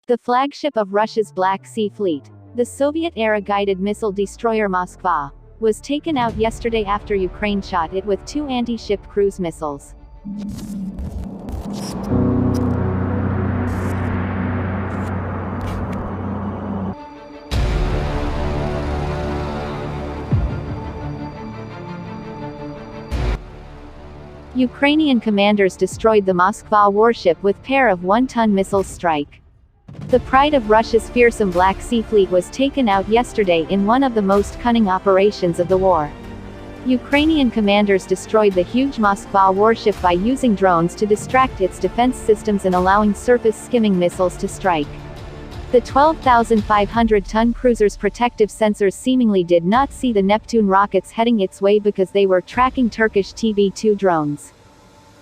The flagship of Russia's Black Sea Fleet, the Soviet-era guided missile destroyer Moskva, was taken out yesterday after Ukraine shot it with 2 anti-ship cruise missiles. Ukrainian commanders destroyed the Moskva warship with pair of 1-ton missiles strike. The pride of Russia's fearsome Black Sea Fleet was taken out yesterday in one of the most cunning operations of the war. Ukrainian commanders destroyed the huge Moskva warship by using drones to distract its defense systems and allowing surface-skimming missiles to strike. The 12,500-ton cruiser's protective sensors seemingly did not see the Neptune rockets heading its way because they were tracking Turkish TB2 drones.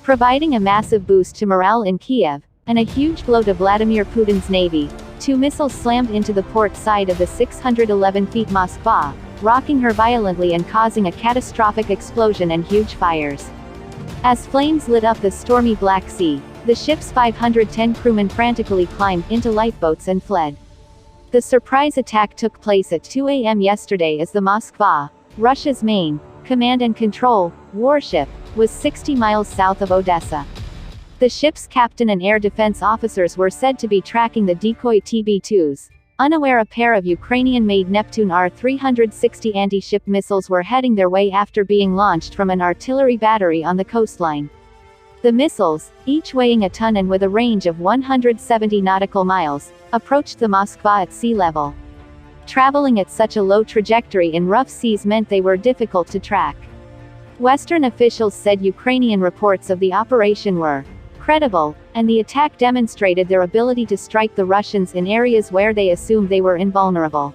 Providing a massive boost to morale in Kiev, and a huge blow to Vladimir Putin's navy, 2 missiles slammed into the port side of the 611 feet Moskva, rocking her violently and causing a catastrophic explosion and huge fires. As flames lit up the stormy Black Sea, the ship's 510 crewmen frantically climbed into lifeboats and fled. The surprise attack took place at 2 a.m. yesterday as the Moskva, Russia's main command and control warship, was 60 miles south of Odessa. The ship's captain and air defense officers were said to be tracking the decoy TB2s. Unaware a pair of Ukrainian-made Neptune R-360 anti-ship missiles were heading their way after being launched from an artillery battery on the coastline. The missiles, each weighing a ton and with a range of 170 nautical miles, approached the Moskva at sea level. Traveling at such a low trajectory in rough seas meant they were difficult to track. Western officials said Ukrainian reports of the operation were credible, and the attack demonstrated their ability to strike the Russians in areas where they assumed they were invulnerable.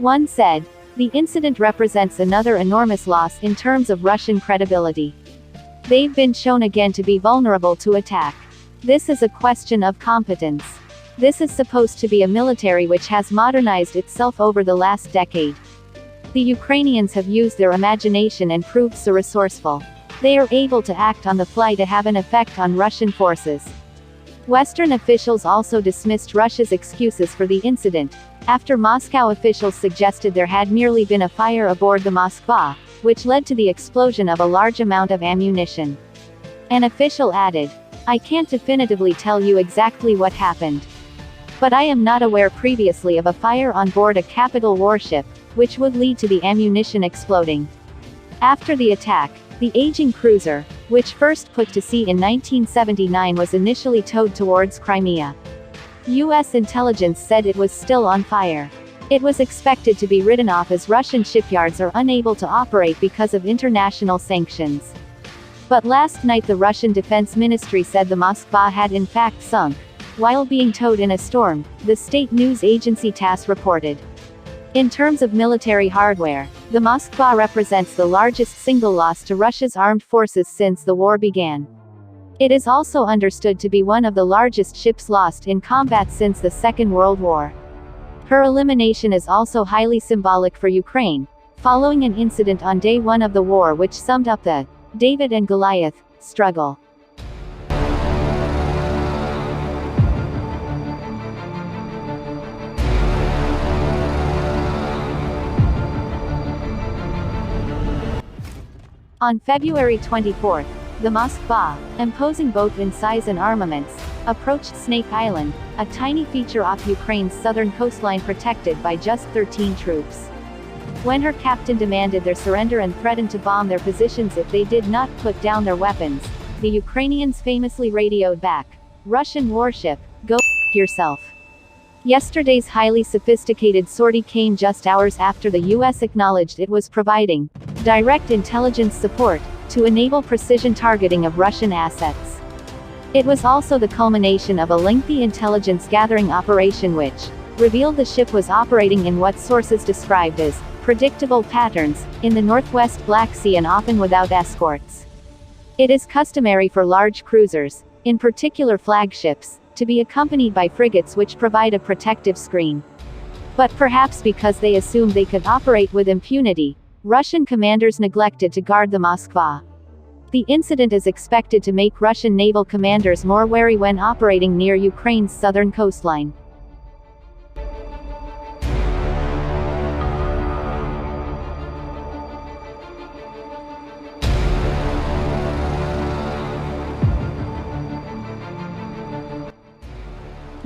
One said, "The incident represents another enormous loss in terms of Russian credibility. They've been shown again to be vulnerable to attack. This is a question of competence. This is supposed to be a military which has modernized itself over the last decade. The Ukrainians have used their imagination and proved so resourceful. They are able to act on the fly to have an effect on Russian forces." Western officials also dismissed Russia's excuses for the incident, after Moscow officials suggested there had merely been a fire aboard the Moskva, which led to the explosion of a large amount of ammunition. An official added, "I can't definitively tell you exactly what happened. But I am not aware previously of a fire on board a capital warship, which would lead to the ammunition exploding." After the attack, the aging cruiser, which first put to sea in 1979, was initially towed towards Crimea. U.S. intelligence said it was still on fire. It was expected to be written off as Russian shipyards are unable to operate because of international sanctions. But last night the Russian Defense Ministry said the Moskva had in fact sunk, while being towed in a storm, the state news agency TASS reported. In terms of military hardware, the Moskva represents the largest single loss to Russia's armed forces since the war began. It is also understood to be one of the largest ships lost in combat since the Second World War. Her elimination is also highly symbolic for Ukraine, following an incident on day 1 of the war which summed up the David and Goliath struggle. On February 24, the Moskva, imposing both in size and armaments, approached Snake Island, a tiny feature off Ukraine's southern coastline protected by just 13 troops. When her captain demanded their surrender and threatened to bomb their positions if they did not put down their weapons, the Ukrainians famously radioed back, "Russian warship, go yourself." Yesterday's highly sophisticated sortie came just hours after the U.S. acknowledged it was providing direct intelligence support to enable precision targeting of Russian assets. It was also the culmination of a lengthy intelligence gathering operation which revealed the ship was operating in what sources described as predictable patterns in the northwest Black Sea and often without escorts. It is customary for large cruisers, in particular flagships, to be accompanied by frigates which provide a protective screen. But perhaps because they assumed they could operate with impunity, Russian commanders neglected to guard the Moskva. The incident is expected to make Russian naval commanders more wary when operating near Ukraine's southern coastline.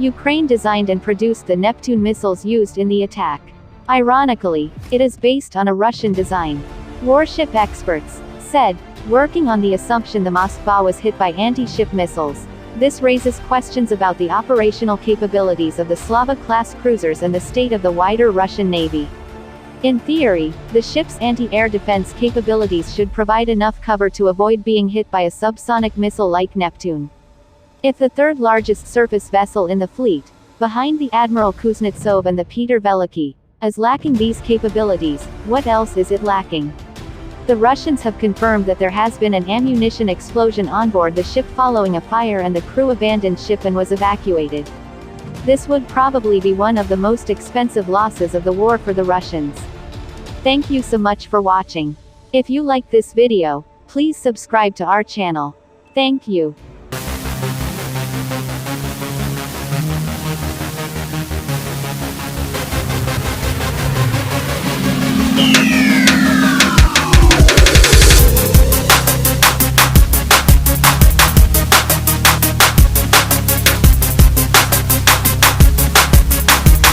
Ukraine designed and produced the Neptune missiles used in the attack. Ironically, it is based on a Russian design. Warship experts said, working on the assumption the Moskva was hit by anti-ship missiles. This raises questions about the operational capabilities of the Slava-class cruisers and the state of the wider Russian Navy. In theory, the ship's anti-air defense capabilities should provide enough cover to avoid being hit by a subsonic missile like Neptune. If the third largest surface vessel in the fleet, behind the Admiral Kuznetsov and the Peter Veliky, is lacking these capabilities, what else is it lacking? The Russians have confirmed that there has been an ammunition explosion on board the ship following a fire and the crew abandoned ship and was evacuated. This would probably be one of the most expensive losses of the war for the Russians. Thank you so much for watching. If you like this video, please subscribe to our channel. Thank you.